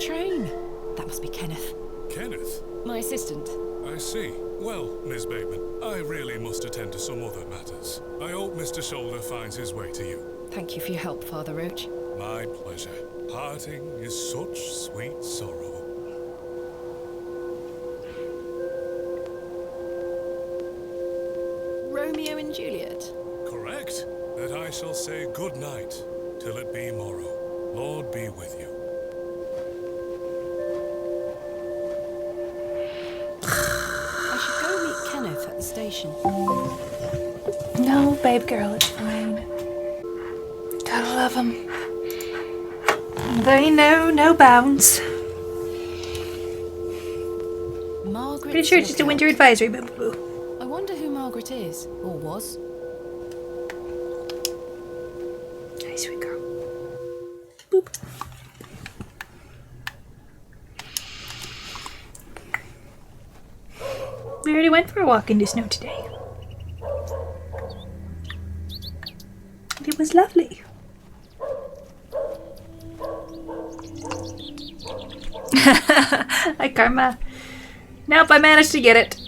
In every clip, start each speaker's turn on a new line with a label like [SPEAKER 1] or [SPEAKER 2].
[SPEAKER 1] train. That must be Kenneth.
[SPEAKER 2] Kenneth?
[SPEAKER 1] My assistant.
[SPEAKER 2] I see. Well, Miss Bateman, I really must attend to some other matters. I hope Mr. Shoulder finds his way to you.
[SPEAKER 1] Thank you for your help, Father Roach.
[SPEAKER 2] My pleasure. Parting is such sweet sorrow.
[SPEAKER 1] Romeo and Juliet?
[SPEAKER 2] Correct. That I shall say good night till it be morrow. Lord be with you.
[SPEAKER 1] I should go meet Kenneth at the station.
[SPEAKER 3] No, babe girl, it's fine. Gotta love him. They know no bounds.
[SPEAKER 1] Margaret.
[SPEAKER 3] Pretty sure it's just a winter advisory, boo boo.
[SPEAKER 1] I wonder who Margaret is, or was.
[SPEAKER 3] Hey, sweet girl. Boop. We already went for a walk in the snow today. It was lovely. Hi, Karma. Nope, I managed to get it.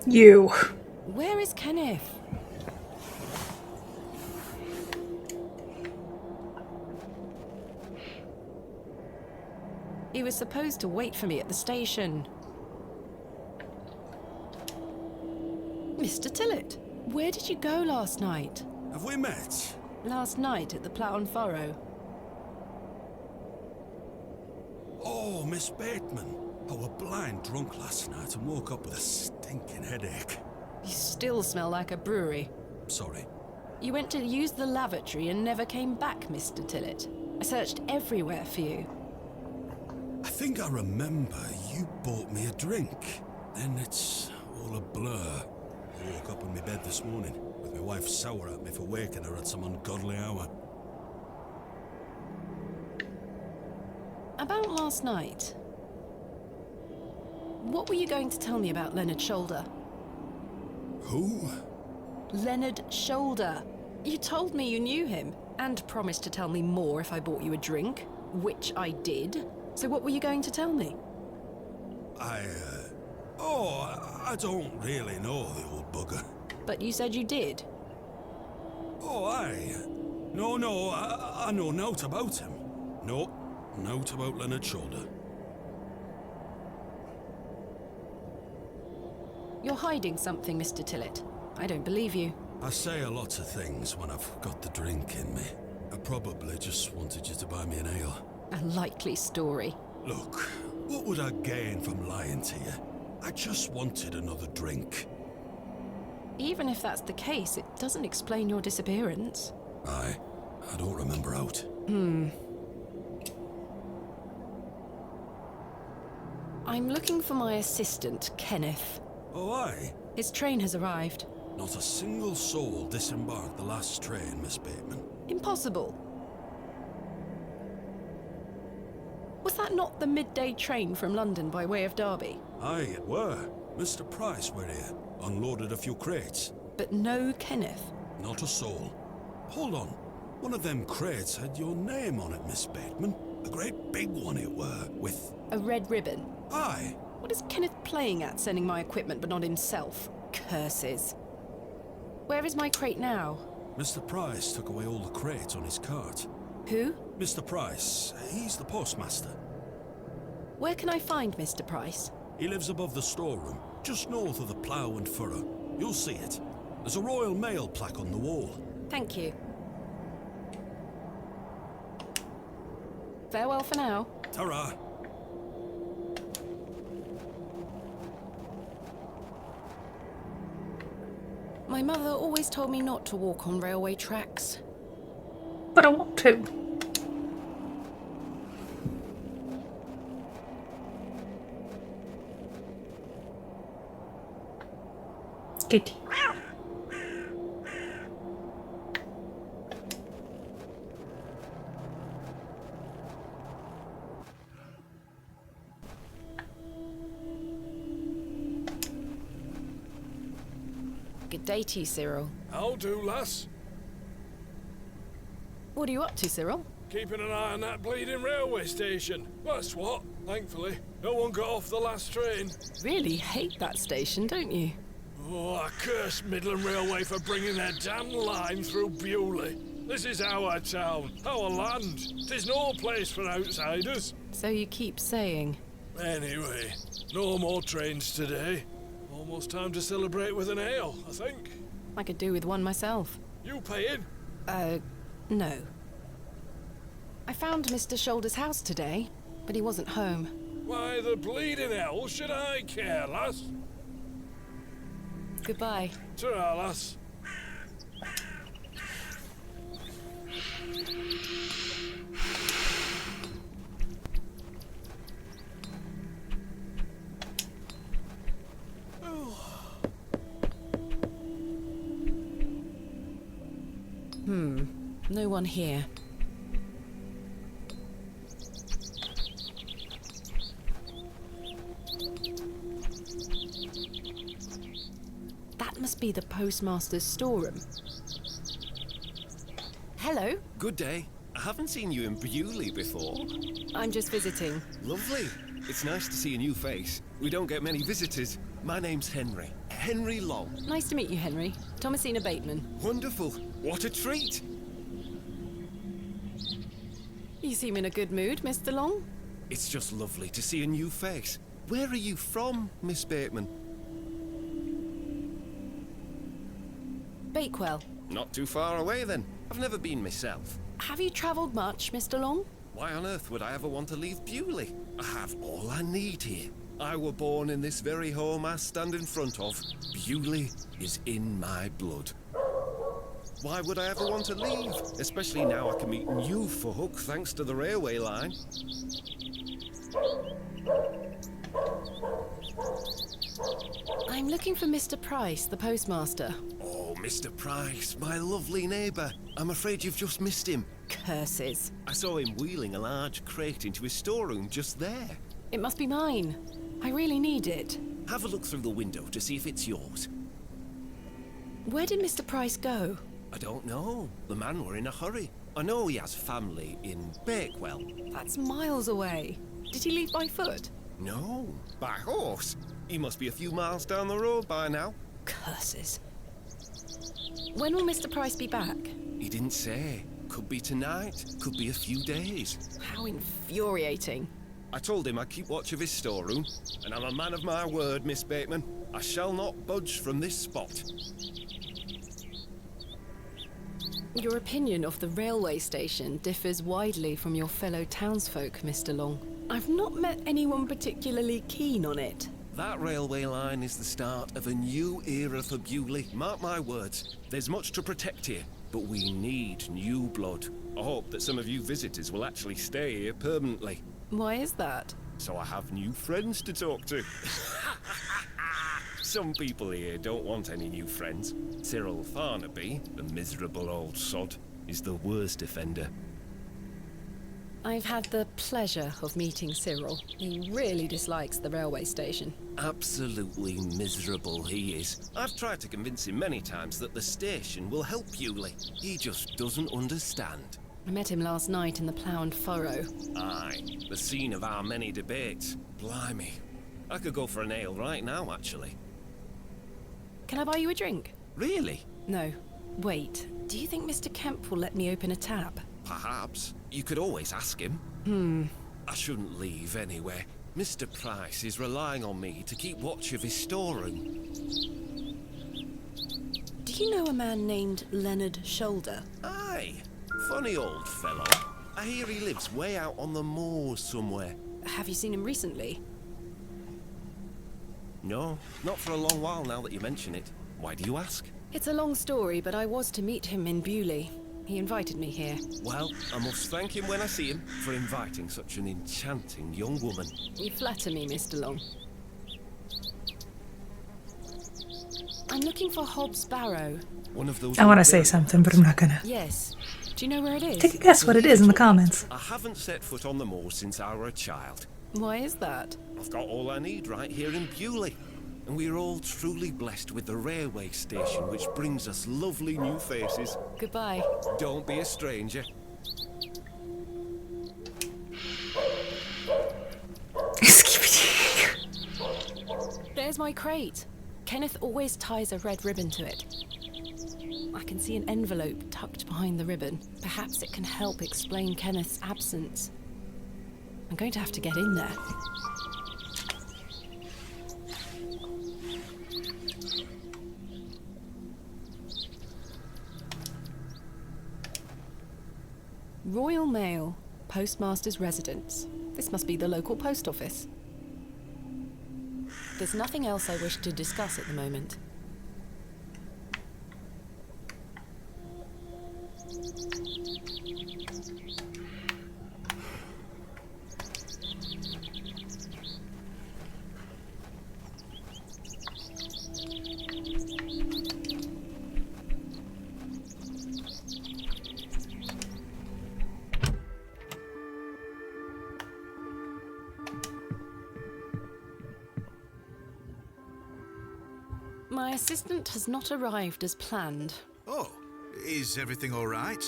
[SPEAKER 3] You.
[SPEAKER 1] Where is Kenneth? He was supposed to wait for me at the station. Mr. Tillett, where did you go last night?
[SPEAKER 4] Have we met?
[SPEAKER 1] Last night at the Plough and Furrow.
[SPEAKER 4] Oh, Miss Bateman. I were blind drunk last night and woke up with a stinking headache.
[SPEAKER 1] You still smell like a brewery.
[SPEAKER 4] Sorry.
[SPEAKER 1] You went to use the lavatory and never came back, Mr. Tillett. I searched everywhere for you.
[SPEAKER 4] I think I remember you bought me a drink. Then it's all a blur. I woke up in my bed this morning with my wife sour at me for waking her at some ungodly hour.
[SPEAKER 1] About last night. What were you going to tell me about Leonard Shoulder?
[SPEAKER 4] Who?
[SPEAKER 1] Leonard Shoulder. You told me you knew him, and promised to tell me more if I bought you a drink, which I did. So what were you going to tell me?
[SPEAKER 4] I don't really know the old bugger.
[SPEAKER 1] But you said you did.
[SPEAKER 4] Oh, aye. No, I know naught about him. No, naught about Leonard Shoulder.
[SPEAKER 1] You're hiding something, Mr. Tillett. I don't believe you.
[SPEAKER 4] I say a lot of things when I've got the drink in me. I probably just wanted you to buy me an ale.
[SPEAKER 1] A likely story.
[SPEAKER 4] Look, what would I gain from lying to you? I just wanted another drink.
[SPEAKER 1] Even if that's the case, it doesn't explain your disappearance.
[SPEAKER 4] Aye, I don't remember out.
[SPEAKER 1] I'm looking for my assistant, Kenneth.
[SPEAKER 4] Oh, aye?
[SPEAKER 1] His train has arrived.
[SPEAKER 4] Not a single soul disembarked the last train, Miss Bateman.
[SPEAKER 1] Impossible. Was that not the midday train from London by way of Derby?
[SPEAKER 4] Aye, it were. Mr. Price were here, unloaded a few crates.
[SPEAKER 1] But no Kenneth.
[SPEAKER 4] Not a soul. Hold on. One of them crates had your name on it, Miss Bateman. A great big one it were, with...
[SPEAKER 1] A red ribbon.
[SPEAKER 4] Aye.
[SPEAKER 1] What is Kenneth playing at, sending my equipment but not himself? Curses. Where is my crate now?
[SPEAKER 4] Mr. Price took away all the crates on his cart.
[SPEAKER 1] Who?
[SPEAKER 4] Mr. Price, he's the postmaster.
[SPEAKER 1] Where can I find Mr. Price?
[SPEAKER 4] He lives above the storeroom, just north of the Plough and Furrow. You'll see it. There's a Royal Mail plaque on the wall.
[SPEAKER 1] Thank you. Farewell for now.
[SPEAKER 4] Ta-ra.
[SPEAKER 1] My mother always told me not to walk on railway tracks.
[SPEAKER 3] But I want to. Kitty.
[SPEAKER 1] Good day to you, Cyril.
[SPEAKER 5] I'll do, lass.
[SPEAKER 1] What are you up to, Cyril?
[SPEAKER 5] Keeping an eye on that bleeding railway station. That's what, thankfully. No one got off the last train.
[SPEAKER 1] Really hate that station, don't you?
[SPEAKER 5] Oh, I curse Midland Railway for bringing their damn line through Bewley. This is our town, our land. 'Tis no place for outsiders.
[SPEAKER 1] So you keep saying.
[SPEAKER 5] Anyway, no more trains today. Almost time to celebrate with an ale, I think.
[SPEAKER 1] I could do with one myself.
[SPEAKER 5] You paying?
[SPEAKER 1] No. I found Mr. Shoulder's house today, but he wasn't home.
[SPEAKER 5] Why the bleeding hell should I care, lass?
[SPEAKER 1] Goodbye.
[SPEAKER 5] Ta-ra, lass.
[SPEAKER 1] No one here. That must be the postmaster's storeroom. Hello,
[SPEAKER 6] Good day. I haven't seen you in Bewley before.
[SPEAKER 1] I'm just visiting.
[SPEAKER 6] Lovely. It's nice to see a new face. We don't get many visitors. My name's Henry. Henry Long.
[SPEAKER 1] Nice to meet you, Henry. Thomasina Bateman.
[SPEAKER 6] Wonderful. What a treat.
[SPEAKER 1] You seem in a good mood, Mr. Long.
[SPEAKER 6] It's just lovely to see a new face. Where are you from, Miss Bateman?
[SPEAKER 1] Bakewell.
[SPEAKER 6] Not too far away then. I've never been myself.
[SPEAKER 1] Have you travelled much, Mr. Long?
[SPEAKER 6] Why on earth would I ever want to leave Bewley? I have all I need here. I were born in this very home I stand in front of. Bewley is in my blood. Why would I ever want to leave? Especially now I can meet new folk thanks to the railway line.
[SPEAKER 1] I'm looking for Mr. Price, the postmaster.
[SPEAKER 6] Oh, Mr. Price, my lovely neighbour. I'm afraid you've just missed him.
[SPEAKER 1] Curses.
[SPEAKER 6] I saw him wheeling a large crate into his storeroom just there.
[SPEAKER 1] It must be mine. I really need it.
[SPEAKER 6] Have a look through the window to see if it's yours.
[SPEAKER 1] Where did Mr. Price go?
[SPEAKER 6] I don't know. The man were in a hurry. I know he has family in Bakewell.
[SPEAKER 1] That's miles away. Did he leave by foot?
[SPEAKER 6] No, by horse. He must be a few miles down the road by now.
[SPEAKER 1] Curses. When will Mr. Price be back?
[SPEAKER 6] He didn't say. Could be tonight, could be a few days.
[SPEAKER 1] How infuriating.
[SPEAKER 6] I told him I'd keep watch of his storeroom, and I'm a man of my word, Miss Bateman. I shall not budge from this spot.
[SPEAKER 1] Your opinion of the railway station differs widely from your fellow townsfolk, Mr. Long. I've not met anyone particularly keen on it.
[SPEAKER 6] That railway line is the start of a new era for Bewley. Mark my words. There's much to protect here, but we need new blood. I hope that some of you visitors will actually stay here permanently.
[SPEAKER 1] Why is that?
[SPEAKER 6] So I have new friends to talk to. Some people here don't want any new friends. Cyril Farnaby, the miserable old sod, is the worst offender.
[SPEAKER 1] I've had the pleasure of meeting Cyril. He really dislikes the railway station.
[SPEAKER 6] Absolutely miserable he is. I've tried to convince him many times that the station will help Bewley. He just doesn't understand.
[SPEAKER 1] I met him last night in the Plough and Furrow.
[SPEAKER 6] Aye, the scene of our many debates. Blimey. I could go for an ale right now, actually.
[SPEAKER 1] Can I buy you a drink?
[SPEAKER 6] Really?
[SPEAKER 1] No. Wait. Do you think Mr. Kemp will let me open a tap?
[SPEAKER 6] Perhaps. You could always ask him. I shouldn't leave anyway. Mr. Price is relying on me to keep watch of his storeroom.
[SPEAKER 1] Do you know a man named Leonard Shoulder?
[SPEAKER 6] Aye. Funny old fellow. I hear he lives way out on the moors somewhere.
[SPEAKER 1] Have you seen him recently?
[SPEAKER 6] No, not for a long while now that you mention it. Why do you ask?
[SPEAKER 1] It's a long story, but I was to meet him in Bewley. He invited me here.
[SPEAKER 6] Well, I must thank him when I see him for inviting such an enchanting young woman.
[SPEAKER 1] You flatter me, Mr. Long. I'm looking for Hobbs Barrow.
[SPEAKER 6] One of those.
[SPEAKER 3] I want to say something, but I'm not gonna.
[SPEAKER 1] Yes. Do you know where it is?
[SPEAKER 3] Take a guess what it is in the comments.
[SPEAKER 6] I haven't set foot on the moor since I were a child.
[SPEAKER 1] Why is that?
[SPEAKER 6] I've got all I need right here in Bewley. and we are all truly blessed with the railway station which brings us lovely new faces.
[SPEAKER 1] Goodbye.
[SPEAKER 6] Don't be a stranger.
[SPEAKER 1] There's my crate. Kenneth always ties a red ribbon to it. I can see an envelope tucked behind the ribbon. Perhaps it can help explain Kenneth's absence. I'm going to have to get in there. Royal Mail, Postmaster's Residence. This must be the local post office. There's nothing else I wish to discuss at the moment. My assistant has not arrived as planned.
[SPEAKER 7] Oh, is everything all right?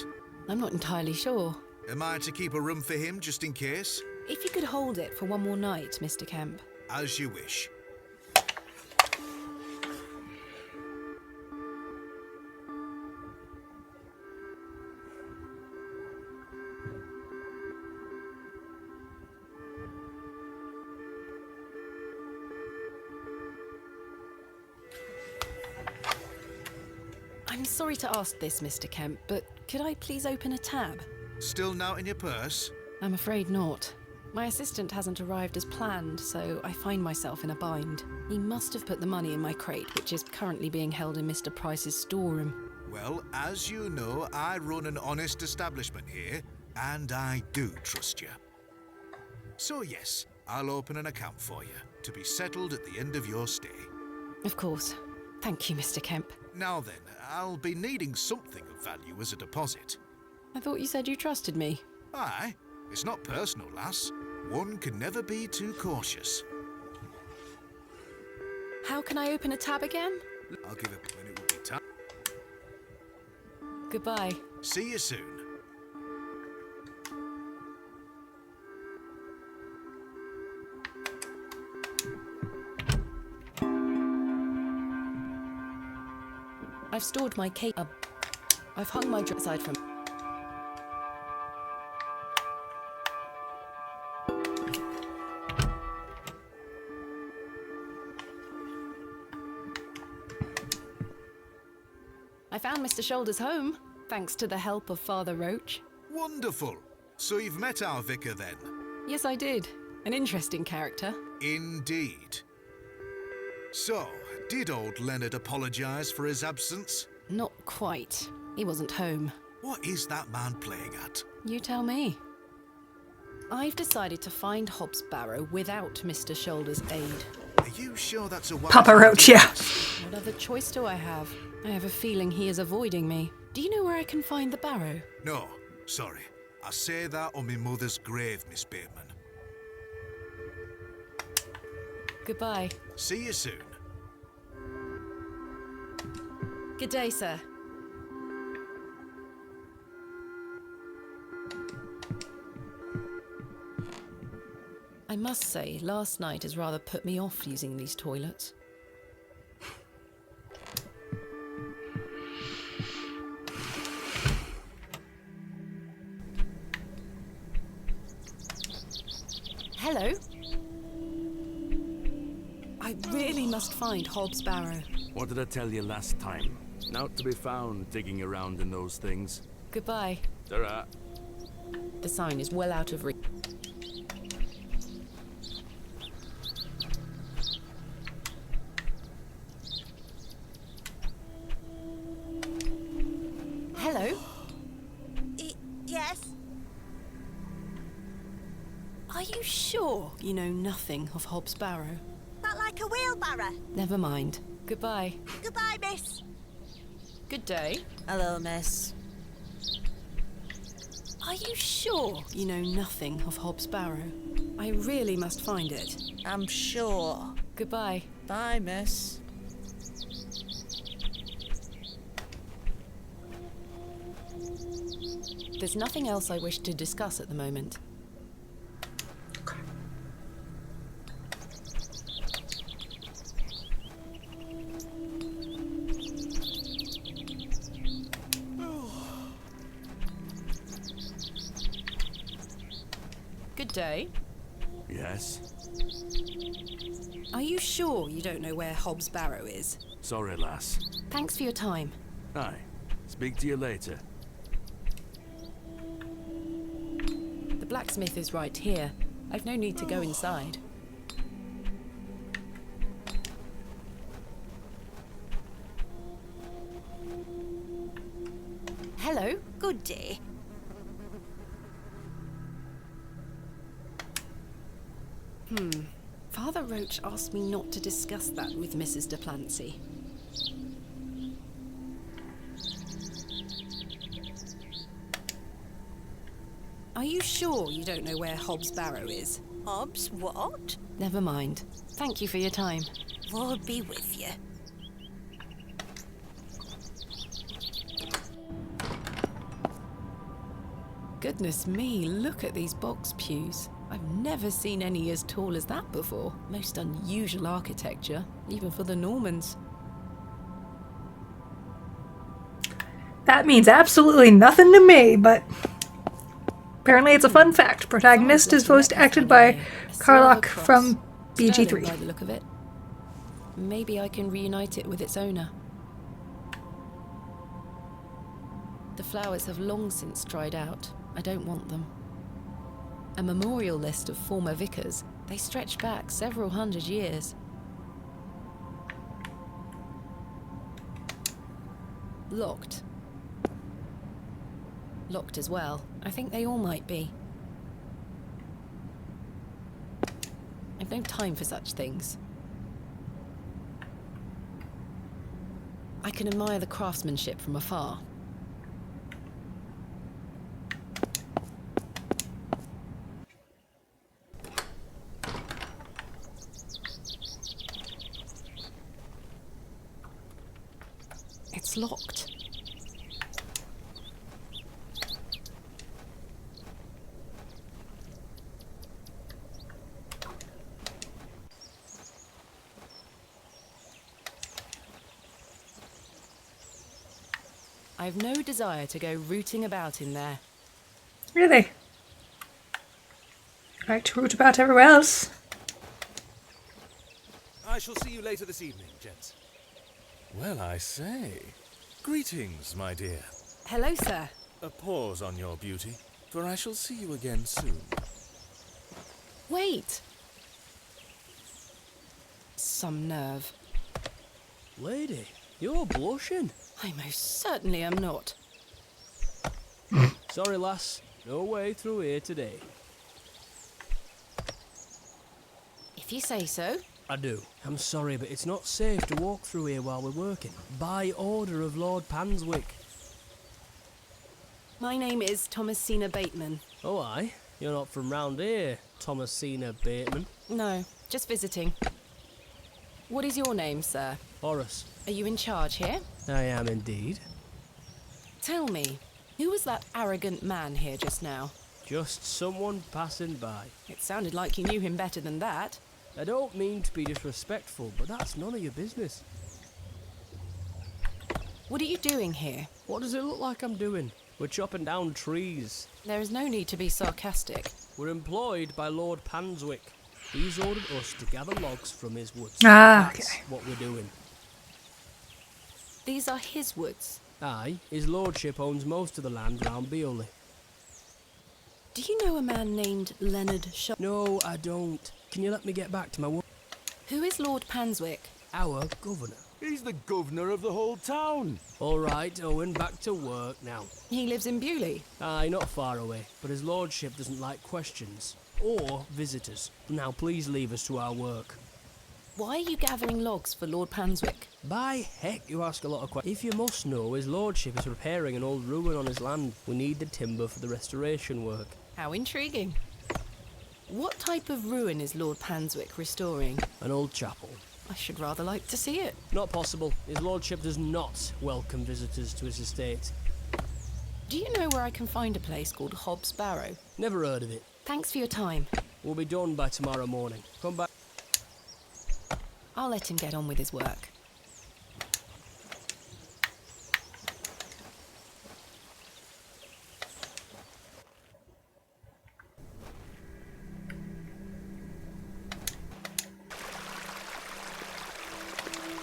[SPEAKER 1] I'm not entirely sure.
[SPEAKER 7] Am I to keep a room for him just in case?
[SPEAKER 1] If you could hold it for one more night, Mr. Kemp.
[SPEAKER 7] As you wish.
[SPEAKER 1] I'm sorry to ask this, Mr. Kemp, but could I please open a tab?
[SPEAKER 7] Still not in your purse?
[SPEAKER 1] I'm afraid not. My assistant hasn't arrived as planned, so I find myself in a bind. He must have put the money in my crate, which is currently being held in Mr. Price's storeroom.
[SPEAKER 7] Well, as you know, I run an honest establishment here, and I do trust you. So yes, I'll open an account for you, to be settled at the end of your stay.
[SPEAKER 1] Of course. Thank you, Mr. Kemp.
[SPEAKER 7] Now then, I'll be needing something of value as a deposit.
[SPEAKER 1] I thought you said you trusted me.
[SPEAKER 7] Aye, it's not personal, lass. One can never be too cautious.
[SPEAKER 1] How can I open a tab again?
[SPEAKER 7] I'll give it when it will be time.
[SPEAKER 1] Goodbye.
[SPEAKER 7] See you soon.
[SPEAKER 1] I've stored my cape up. I've hung my dress aside from... I found Mr. Shoulder's home, thanks to the help of Father Roach.
[SPEAKER 7] Wonderful. So you've met our vicar then?
[SPEAKER 1] Yes, I did. An interesting character.
[SPEAKER 7] Indeed. So, did old Leonard apologise for his absence?
[SPEAKER 1] Not quite. He wasn't home.
[SPEAKER 7] What is that man playing at?
[SPEAKER 1] You tell me. I've decided to find Hobbs Barrow without Mr. Shoulder's aid.
[SPEAKER 7] Are you sure that's a wise
[SPEAKER 3] Papa Roach, yeah.
[SPEAKER 1] What other choice do I have? I have a feeling he is avoiding me. Do you know where I can find the barrow?
[SPEAKER 7] No, sorry. I say that on my mother's grave, Miss Bateman.
[SPEAKER 1] Goodbye.
[SPEAKER 7] See you soon.
[SPEAKER 1] Good day, sir. I must say, last night has rather put me off using these toilets. Hello? I really must find Hobbs Barrow.
[SPEAKER 8] What did I tell you last time? Not to be found digging around in those things.
[SPEAKER 1] Goodbye.
[SPEAKER 8] Ta-ra.
[SPEAKER 1] The sign is well out of reach. Hello?
[SPEAKER 9] Yes?
[SPEAKER 1] Are you sure you know nothing of Hobbs Barrow?
[SPEAKER 9] That like a wheelbarrow?
[SPEAKER 1] Never mind. Goodbye.
[SPEAKER 9] Goodbye, miss.
[SPEAKER 1] Good day.
[SPEAKER 9] Hello, miss.
[SPEAKER 1] Are you sure you know nothing of Hobbs Barrow? I really must find it.
[SPEAKER 9] I'm sure.
[SPEAKER 1] Goodbye.
[SPEAKER 9] Bye, miss.
[SPEAKER 1] There's nothing else I wish to discuss at the moment. Good day.
[SPEAKER 8] Yes?
[SPEAKER 1] Are you sure you don't know where Hobbs Barrow is?
[SPEAKER 8] Sorry, lass.
[SPEAKER 1] Thanks for your time.
[SPEAKER 8] Aye. Speak to you later.
[SPEAKER 1] The blacksmith is right here. I've no need to go inside. Hello.
[SPEAKER 9] Good day.
[SPEAKER 1] Father Roach asked me not to discuss that with Mrs. de Plancy. Are you sure you don't know where Hobbs Barrow is?
[SPEAKER 9] Hobbs, what?
[SPEAKER 1] Never mind. Thank you for your time.
[SPEAKER 9] Lord be with you.
[SPEAKER 1] Goodness me, look at these box pews. I've never seen any as tall as that before. Most unusual architecture, even for the Normans.
[SPEAKER 3] That means absolutely nothing to me, but apparently it's a fun fact. Protagonist is voice acted by Carlock from
[SPEAKER 1] Sterling
[SPEAKER 3] BG3.
[SPEAKER 1] by the look of it. Maybe I can reunite it with its owner. The flowers have long since dried out. I don't want them. A memorial list of former vicars. They stretch back several hundred years. Locked. Locked as well. I think they all might be. I've no time for such things. I can admire the craftsmanship from afar. It's locked. I've no desire to go rooting about in there.
[SPEAKER 3] Really? Right to root about everywhere else.
[SPEAKER 10] I shall see you later this evening, gents. Well, I say. Greetings, my dear.
[SPEAKER 1] Hello, sir.
[SPEAKER 10] A pause on your beauty, for I shall see you again soon.
[SPEAKER 1] Wait. Some nerve.
[SPEAKER 11] Lady, you're blushing.
[SPEAKER 1] I most certainly am not.
[SPEAKER 11] Sorry, lass. No way through here today.
[SPEAKER 1] If you say so.
[SPEAKER 11] I do. I'm sorry, but it's not safe to walk through here while we're working. By order of Lord Panswick.
[SPEAKER 1] My name is Thomasina Bateman.
[SPEAKER 11] Oh, aye? You're not from round here, Thomasina Bateman.
[SPEAKER 1] No, just visiting. What is your name, sir?
[SPEAKER 11] Horace.
[SPEAKER 1] Are you in charge here?
[SPEAKER 11] I am indeed.
[SPEAKER 1] Tell me, who was that arrogant man here just now?
[SPEAKER 11] Just someone passing by.
[SPEAKER 1] It sounded like you knew him better than that.
[SPEAKER 11] I don't mean to be disrespectful, but that's none of your business.
[SPEAKER 1] What are you doing here?
[SPEAKER 11] What does it look like I'm doing? We're chopping down trees.
[SPEAKER 1] There is no need to be sarcastic.
[SPEAKER 11] We're employed by Lord Panswick. He's ordered us to gather logs from his woods.
[SPEAKER 3] Ah,
[SPEAKER 11] That's
[SPEAKER 3] okay.
[SPEAKER 11] what we're doing.
[SPEAKER 1] These are his woods.
[SPEAKER 11] Aye, his lordship owns most of the land round Beoley.
[SPEAKER 1] Do you know a man named Leonard Shaw?
[SPEAKER 11] No, I don't. Can you let me get back to my work?
[SPEAKER 1] Who is Lord Panswick?
[SPEAKER 11] Our governor.
[SPEAKER 10] He's the governor of the whole town.
[SPEAKER 11] All right, Owen, back to work now.
[SPEAKER 1] He lives in Bewley.
[SPEAKER 11] Aye, not far away, but his lordship doesn't like questions. Or visitors. Now please leave us to our work.
[SPEAKER 1] Why are you gathering logs for Lord Panswick?
[SPEAKER 11] By heck, you ask a lot of questions. If you must know, his lordship is repairing an old ruin on his land. We need the timber for the restoration work.
[SPEAKER 1] How intriguing. What type of ruin is Lord Panswick restoring?
[SPEAKER 11] An old chapel.
[SPEAKER 1] I should rather like to see it.
[SPEAKER 11] Not possible. His lordship does not welcome visitors to his estate.
[SPEAKER 1] Do you know where I can find a place called Hob's Barrow?
[SPEAKER 11] Never heard of it.
[SPEAKER 1] Thanks for your time.
[SPEAKER 11] We'll be done by tomorrow morning. Come back.
[SPEAKER 1] I'll let him get on with his work.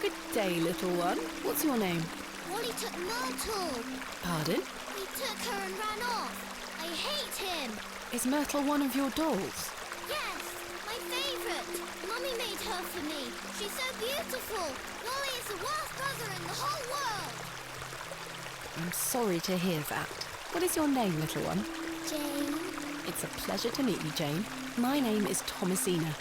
[SPEAKER 1] Good day, little one. What's your name?
[SPEAKER 12] Wally took Myrtle.
[SPEAKER 1] Pardon?
[SPEAKER 12] He took her and ran off. I hate him.
[SPEAKER 1] Is Myrtle one of your dolls?
[SPEAKER 12] Yes, my favourite. Mummy made her for me. She's so beautiful. Wally is the worst brother in the whole world.
[SPEAKER 1] I'm sorry to hear that. What is your name, little one?
[SPEAKER 12] Jane.
[SPEAKER 1] It's a pleasure to meet you, Jane. My name is Thomasina.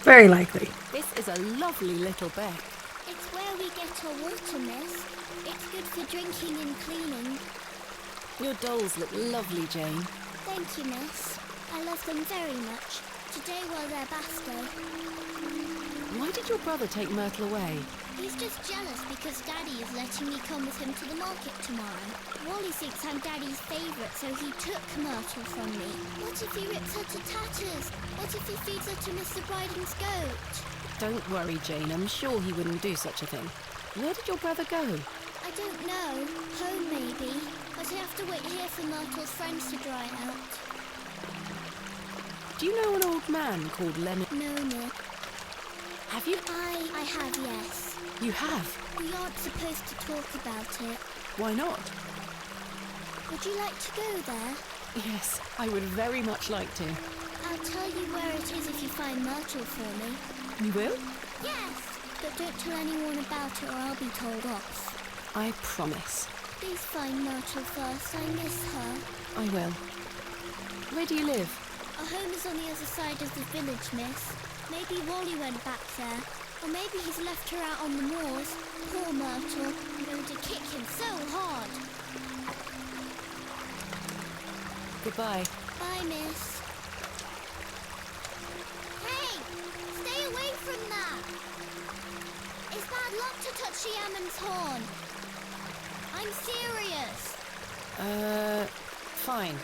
[SPEAKER 3] Very likely.
[SPEAKER 1] This is a lovely little beck.
[SPEAKER 12] It's where we get our water, miss. It's good for drinking and cleaning.
[SPEAKER 1] Your dolls look lovely, Jane.
[SPEAKER 12] Thank you, miss. I love them very much. Today was their bath day.
[SPEAKER 1] Why did your brother take Myrtle away?
[SPEAKER 12] He's just jealous because Daddy is letting me come with him to the market tomorrow. Wally thinks I'm Daddy's favourite, so he took Myrtle from me. What if he rips her to tatters? What if he feeds her to Mr. Bryden's goat?
[SPEAKER 1] Don't worry, Jane. I'm sure he wouldn't do such a thing. Where did your brother go?
[SPEAKER 12] I don't know. Home, maybe. But I have to wait here for Myrtle's friends to dry out.
[SPEAKER 1] Do you know an old man called Lemon?
[SPEAKER 12] No, Nick.
[SPEAKER 1] Have you?
[SPEAKER 12] I have, yes.
[SPEAKER 1] You have?
[SPEAKER 12] We aren't supposed to talk about it.
[SPEAKER 1] Why not?
[SPEAKER 12] Would you like to go there?
[SPEAKER 1] Yes, I would very much like to.
[SPEAKER 12] I'll tell you where it is if you find Myrtle for me.
[SPEAKER 1] You will?
[SPEAKER 12] Yes, but don't tell anyone about it or I'll be told off.
[SPEAKER 1] I promise.
[SPEAKER 12] Please find Myrtle first. I miss her.
[SPEAKER 1] I will. Where do you live?
[SPEAKER 12] Our home is on the other side of the village, miss. Maybe Wally went back there. Or maybe he's left her out on the moors. Poor Myrtle. I'm going to kick him so hard.
[SPEAKER 1] Goodbye.
[SPEAKER 12] Bye, miss. Hey! Stay away from that! It's bad luck to touch the Ammon's horn. I'm serious.
[SPEAKER 1] Fine.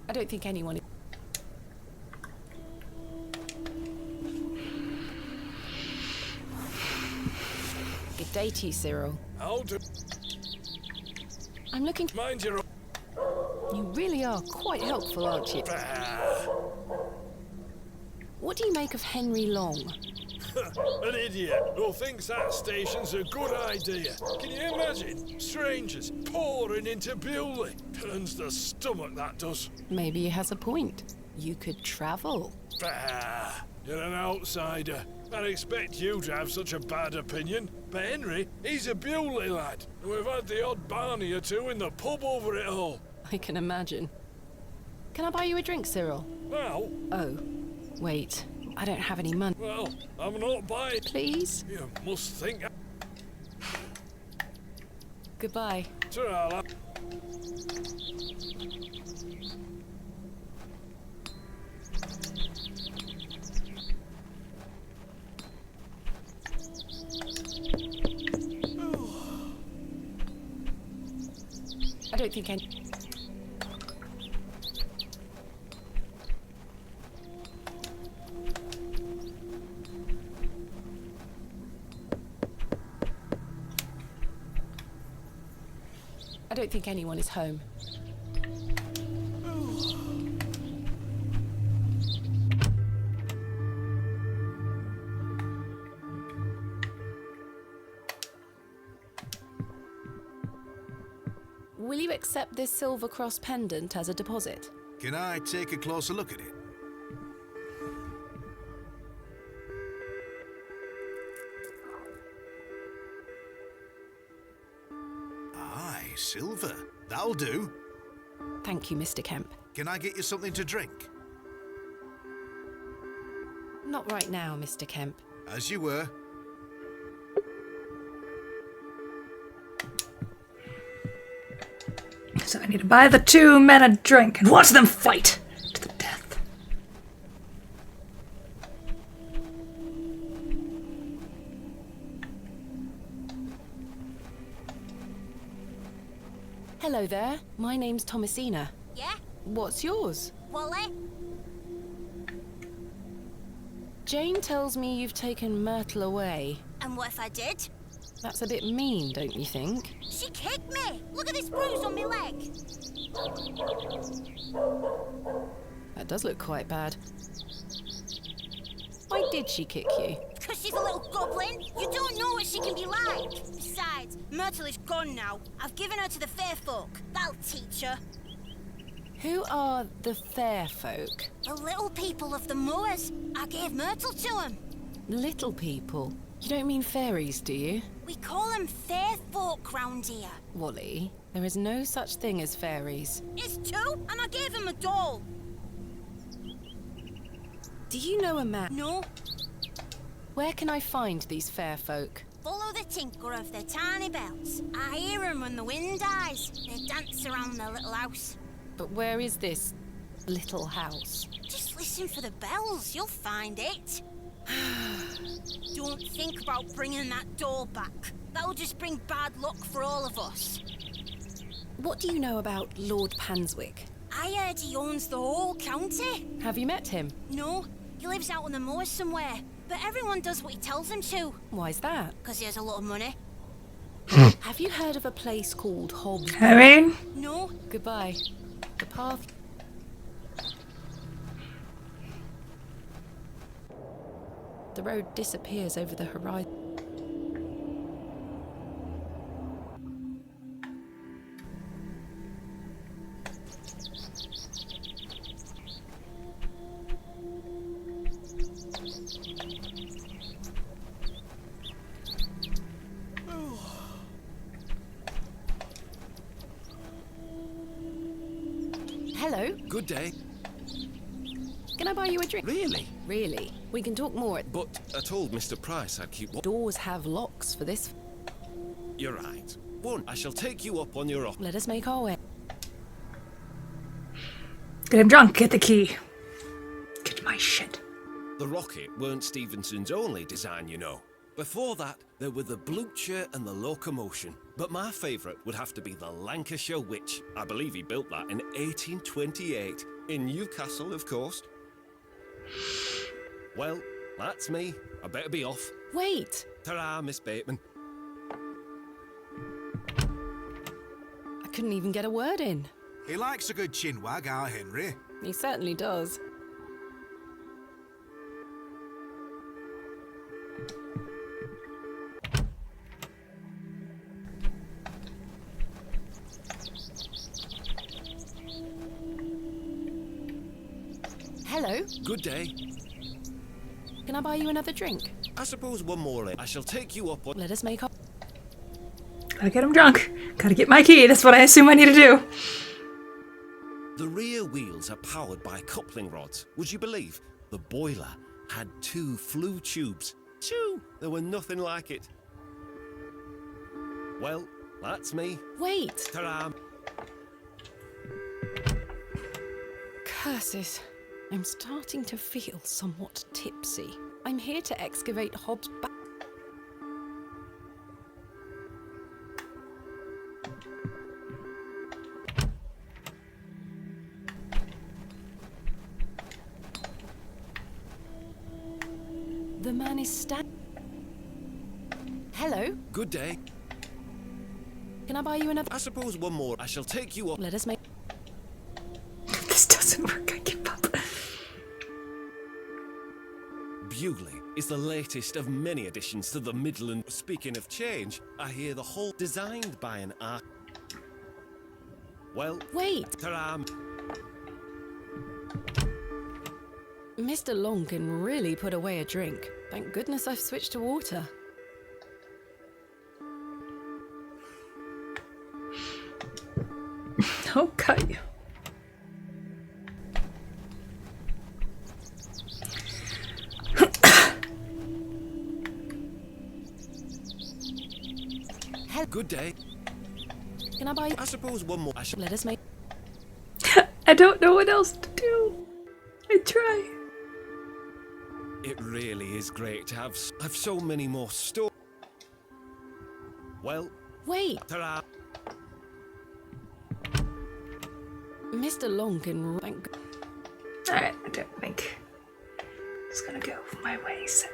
[SPEAKER 1] I don't think anyone... Good day to you, Cyril.
[SPEAKER 5] How do...
[SPEAKER 1] I'm looking...
[SPEAKER 5] Mind your...
[SPEAKER 1] You really are quite helpful, aren't you? What do you make of Henry Long?
[SPEAKER 5] An idiot who thinks that station's a good idea. Can you imagine? Strangers pouring into Bewley. Turns the stomach, that does.
[SPEAKER 1] Maybe he has a point. You could travel.
[SPEAKER 5] You're an outsider. I'd expect you to have such a bad opinion. But Henry, he's a Bewley lad. And we've had the odd Barney or two in the pub over it all.
[SPEAKER 1] I can imagine. Can I buy you a drink, Cyril?
[SPEAKER 5] Now?
[SPEAKER 1] Oh, wait. I don't have any money.
[SPEAKER 5] Well, I'm not buying.
[SPEAKER 1] Please?
[SPEAKER 5] You must think...
[SPEAKER 1] Goodbye.
[SPEAKER 5] Ta-ra.
[SPEAKER 1] I don't think any... I don't think anyone is home. Will you accept this silver cross pendant as a deposit?
[SPEAKER 7] Can I take a closer look at it? Aye, silver. That'll do.
[SPEAKER 1] Thank you, Mr. Kemp.
[SPEAKER 7] Can I get you something to drink?
[SPEAKER 1] Not right now, Mr. Kemp.
[SPEAKER 7] As you were.
[SPEAKER 3] So I need to buy the two men a drink and watch them fight to the death.
[SPEAKER 1] Hello there. My name's Thomasina.
[SPEAKER 9] Yeah?
[SPEAKER 1] What's yours?
[SPEAKER 9] Wally?
[SPEAKER 1] Jane tells me you've taken Myrtle away.
[SPEAKER 9] And what if I did?
[SPEAKER 1] That's a bit mean, don't you think?
[SPEAKER 9] She kicked me! Look at this bruise on my leg!
[SPEAKER 1] That does look quite bad. Why did she kick you?
[SPEAKER 9] Because she's a little goblin. You don't know what she can be like. Besides, Myrtle is gone now. I've given her to the fair folk. That'll teach her.
[SPEAKER 1] Who are the fair folk?
[SPEAKER 9] The little people of the moors. I gave Myrtle to them.
[SPEAKER 1] Little people? You don't mean fairies, do you?
[SPEAKER 9] We call them fair folk round here.
[SPEAKER 1] Wally, there is no such thing as fairies.
[SPEAKER 9] It's two, and I gave him a doll.
[SPEAKER 1] Do you know a man?
[SPEAKER 9] No.
[SPEAKER 1] Where can I find these fair folk?
[SPEAKER 9] Follow the tinkle of their tiny bells. I hear them when the wind dies. They dance around their little house.
[SPEAKER 1] But where is this little house?
[SPEAKER 9] Just listen for the bells, you'll find it. Don't think about bringing that doll back. That'll just bring bad luck for all of us.
[SPEAKER 1] What do you know about Lord Panswick?
[SPEAKER 9] I heard he owns the whole county.
[SPEAKER 1] Have you met him?
[SPEAKER 9] No, he lives out on the moors somewhere. But everyone does what he tells them to.
[SPEAKER 1] Why's that?
[SPEAKER 9] Because he has a lot of money.
[SPEAKER 1] Have you heard of a place called Hob?
[SPEAKER 3] I mean...
[SPEAKER 9] No.
[SPEAKER 1] Goodbye. The path... The road disappears over the horizon. Hello.
[SPEAKER 6] Good day.
[SPEAKER 1] Can I buy you a drink?
[SPEAKER 6] Really?
[SPEAKER 1] Really? We can talk more at...
[SPEAKER 6] But I told Mr. Price I'd keep...
[SPEAKER 1] Doors have locks for this.
[SPEAKER 6] You're right. One, I shall take you up on your offer.
[SPEAKER 1] Let us make our way.
[SPEAKER 3] Get him drunk, get the key. Get my shit.
[SPEAKER 6] The rocket weren't Stevenson's only design, you know. Before that, there were the Blucher and the Locomotion. But my favourite would have to be the Lancashire Witch. I believe he built that in 1828. In Newcastle, of course. Well, that's me. I better be off.
[SPEAKER 1] Wait!
[SPEAKER 6] Ta-ra, Miss Bateman.
[SPEAKER 1] I couldn't even get a word in.
[SPEAKER 7] He likes a good chinwag, our Henry.
[SPEAKER 1] He certainly does. Hello.
[SPEAKER 6] Good day.
[SPEAKER 1] Can I buy you another drink?
[SPEAKER 6] I suppose one more. I shall take you up on...
[SPEAKER 1] Let us make our...
[SPEAKER 3] Gotta get him drunk. Gotta get my key. That's what I assume I need to do.
[SPEAKER 6] The rear wheels are powered by coupling rods. Would you believe? The boiler had 2 flue tubes. 2! There were nothing like it. Well, that's me.
[SPEAKER 1] Wait!
[SPEAKER 6] Ta-ra!
[SPEAKER 1] Curses. I'm starting to feel somewhat tipsy. I'm here to excavate Hob's back. The man is Hello?
[SPEAKER 6] Good day.
[SPEAKER 1] Can I buy you another?
[SPEAKER 6] I suppose one more. I shall take you up.
[SPEAKER 1] Let us make...
[SPEAKER 3] If this doesn't work, I give up.
[SPEAKER 6] Bewley is the latest of many additions to the Midland. Speaking of change, I hear the whole designed by an art. Well,
[SPEAKER 1] wait.
[SPEAKER 6] Ta-ra!
[SPEAKER 1] Mr. Long can really put away a drink. Thank goodness I've switched to water.
[SPEAKER 3] Okay.
[SPEAKER 6] Good day.
[SPEAKER 1] Can I buy you?
[SPEAKER 6] I suppose one more.
[SPEAKER 1] Let us make.
[SPEAKER 3] I don't know what else to do. I try.
[SPEAKER 6] It really is great to have so many more stories. Well,
[SPEAKER 1] Wait,
[SPEAKER 6] ta-ra.
[SPEAKER 1] Mr. Long can thank.
[SPEAKER 3] Alright, I don't think it's gonna go my way, so.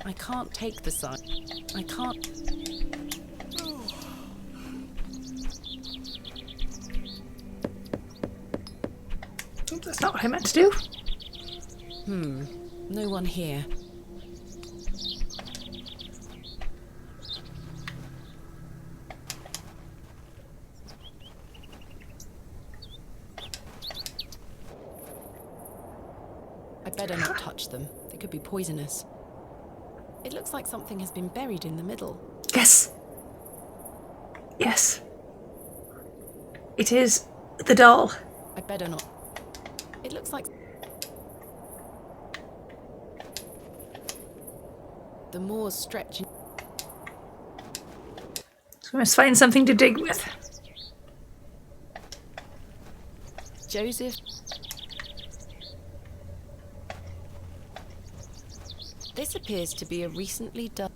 [SPEAKER 1] I can't take the sign. I can't.
[SPEAKER 3] Oops, that's not what I meant to do.
[SPEAKER 1] No one here. I better not touch them. They could be poisonous. It looks like something has been buried in the middle.
[SPEAKER 3] Yes. Yes. It is the doll.
[SPEAKER 1] I better not. It looks like... The moors stretch...
[SPEAKER 3] So we must find something to dig with.
[SPEAKER 1] Joseph... This appears to be a recently done...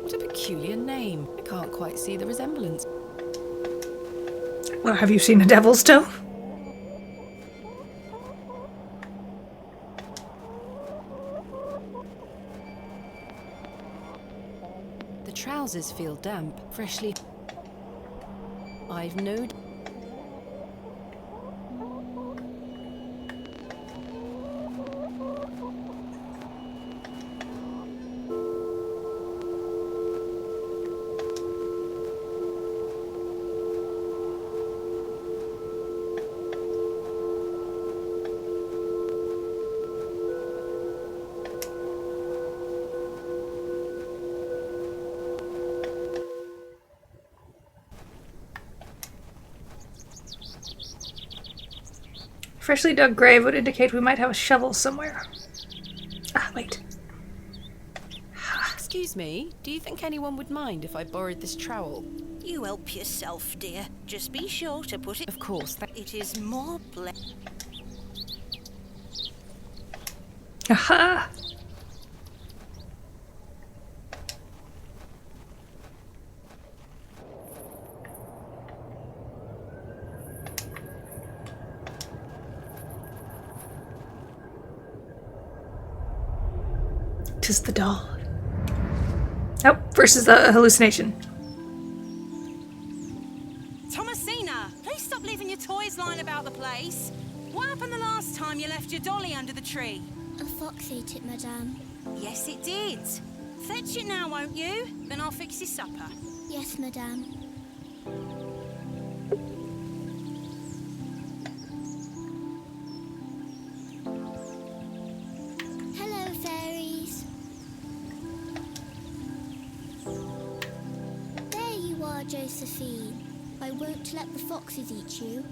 [SPEAKER 1] What a peculiar name. I can't quite see the resemblance.
[SPEAKER 3] Well, have you seen a devil's toe?
[SPEAKER 1] The trousers feel damp, freshly... I've no...
[SPEAKER 3] Freshly dug grave would indicate we might have a shovel somewhere. Ah, wait.
[SPEAKER 1] Excuse me, do you think anyone would mind if I borrowed this trowel?
[SPEAKER 9] You help yourself, dear. Just be sure to put it...
[SPEAKER 1] Of course.
[SPEAKER 9] It is more
[SPEAKER 3] Aha! Tis the doll. Oh, versus the hallucination.
[SPEAKER 9] Thomasina, please stop leaving your toys lying about the place. What happened the last time you left your dolly under the tree?
[SPEAKER 12] A fox ate it, madame.
[SPEAKER 9] Yes, it did. Fetch it now, won't you? Then I'll fix your supper.
[SPEAKER 12] Yes, madame. Hello, fairies. There you are, Josephine. I won't let the foxes eat you.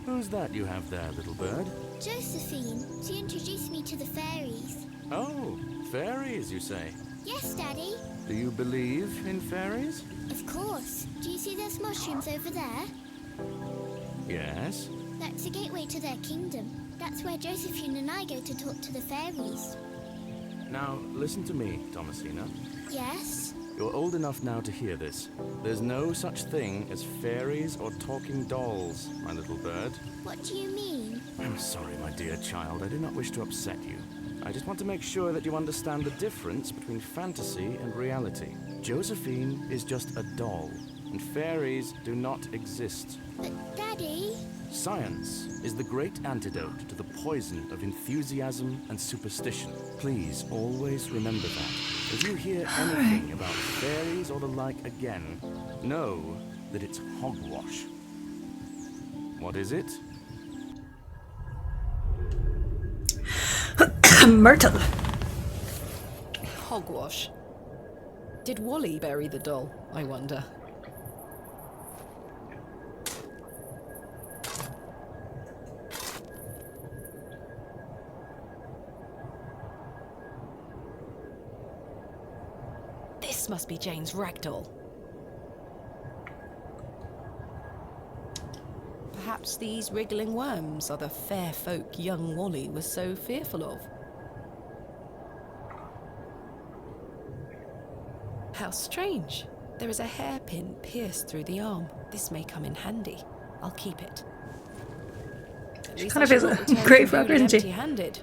[SPEAKER 8] Who's that you have there, little bird?
[SPEAKER 12] Josephine, she introduced me to the fairies.
[SPEAKER 8] Oh, fairies, you say?
[SPEAKER 12] Yes, Daddy.
[SPEAKER 8] Do you believe in fairies?
[SPEAKER 12] Of course. Do you see those mushrooms over there?
[SPEAKER 8] Yes.
[SPEAKER 12] That's the gateway to their kingdom. That's where Josephine and I go to talk to the fairies.
[SPEAKER 8] Now, listen to me, Thomasina.
[SPEAKER 12] Yes?
[SPEAKER 8] You're old enough now to hear this. There's no such thing as fairies or talking dolls, my little bird.
[SPEAKER 12] What do you mean?
[SPEAKER 8] I'm sorry, my dear child. I do not wish to upset you. I just want to make sure that you understand the difference between fantasy and reality. Josephine is just a doll, and fairies do not exist.
[SPEAKER 12] But, Daddy...
[SPEAKER 8] Science is the great antidote to the poison of enthusiasm and superstition. Please always remember that. If you hear anything about fairies or the like again, know that it's hogwash. What is it?
[SPEAKER 3] Myrtle.
[SPEAKER 1] Hogwash. Did Wally bury the doll, I wonder? This must be Jane's ragdoll. Perhaps these wriggling worms are the fair folk young Wally was so fearful of. How strange. There is a hairpin pierced through the arm. This may come in handy. I'll keep it.
[SPEAKER 3] She kind of is a great fucker, isn't she?
[SPEAKER 1] Empty-handed.